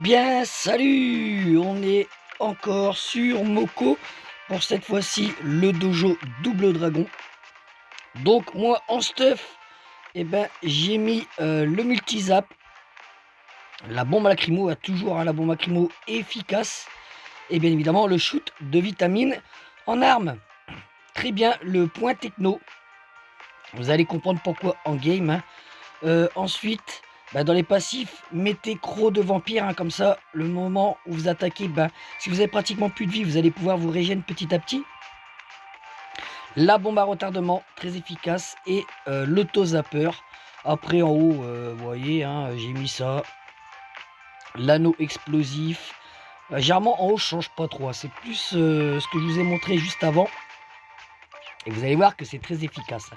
Bien, salut! On est encore sur Moko pour cette fois-ci le dojo double dragon. Donc moi en stuff, j'ai mis le multizap, la bombe à lacrymo, toujours la bombe à lacrymo efficace, et bien évidemment le shoot de vitamine en arme. Très bien, le point techno, vous allez comprendre pourquoi en game, hein. Ensuite, dans les passifs, mettez croc de vampire, comme ça, le moment où vous attaquez, si vous avez pratiquement plus de vie, vous allez pouvoir vous régénérer petit à petit. La bombe à retardement, très efficace, et l'auto-zapper. Après, en haut, vous voyez, j'ai mis ça. L'anneau explosif. Généralement, en haut, je change pas trop. C'est plus ce que je vous ai montré juste avant. Et vous allez voir que c'est très efficace.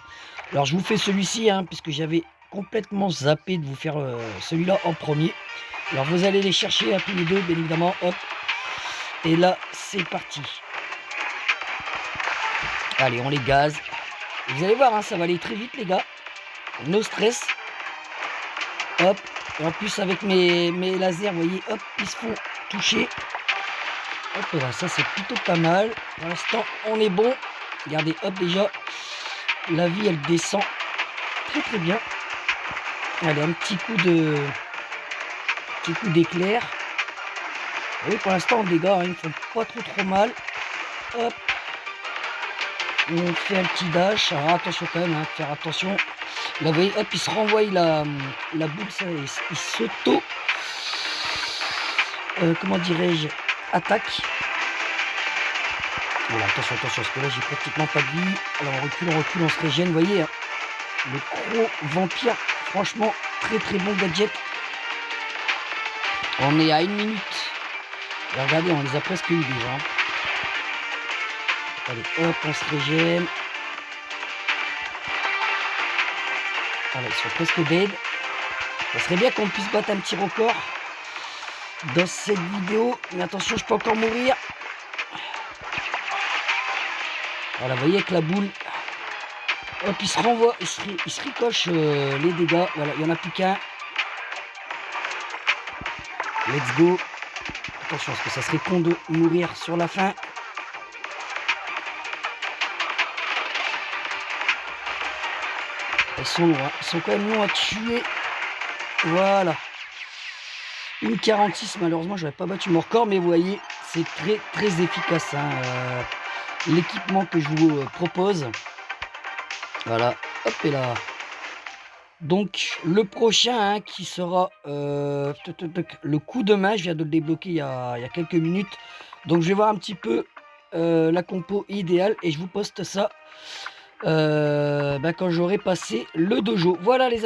Alors, je vous fais celui-ci, puisque j'avais complètement zappé de vous faire celui-là en premier. Alors vous allez les chercher tous les deux, bien évidemment, hop, et là c'est parti. Allez, on les gaze. Vous allez voir, ça va aller très vite les gars, no stress. Hop, et en plus avec mes lasers, vous voyez, hop, ils se font toucher. Hop là, ça c'est plutôt pas mal. Pour l'instant on est bon. Regardez, hop, déjà la vie elle descend très bien. Allez, un petit coup d'éclair. Oui, pour l'instant, les gars, ils ne font pas trop mal. Hop. On fait un petit dash. Alors attention quand même, faire attention. Là, vous voyez, hop, il se renvoie la boule, ça, il s'auto. Comment dirais-je, attaque. Voilà, attention, parce que là, j'ai pratiquement pas de vie. Alors, on recule, on se régène. Vous voyez, le croc vampire, franchement, très bon gadget. On est à 1 minute. Et regardez, on les a presque eu déjà. Allez, hop, on se régène. Voilà, ils sont presque dead. Ça serait bien qu'on puisse battre un petit record dans cette vidéo. Mais attention, je peux encore mourir. Voilà, vous voyez avec la boule. Hop, il se renvoie, il se ricoche les dégâts. Voilà, il n'y en a plus qu'un. Let's go. Attention, parce que ça serait con de mourir sur la fin. Ils sont loin, ils sont quand même longs à tuer. Voilà. 1,46, malheureusement, j'aurais pas battu mon record, mais vous voyez, c'est très efficace. L'équipement que je vous propose. Voilà, hop et là. Donc le prochain qui sera le coup de main, je viens de le débloquer il y a quelques minutes. Donc je vais voir un petit peu la compo idéale et je vous poste ça quand j'aurai passé le dojo. Voilà les amis.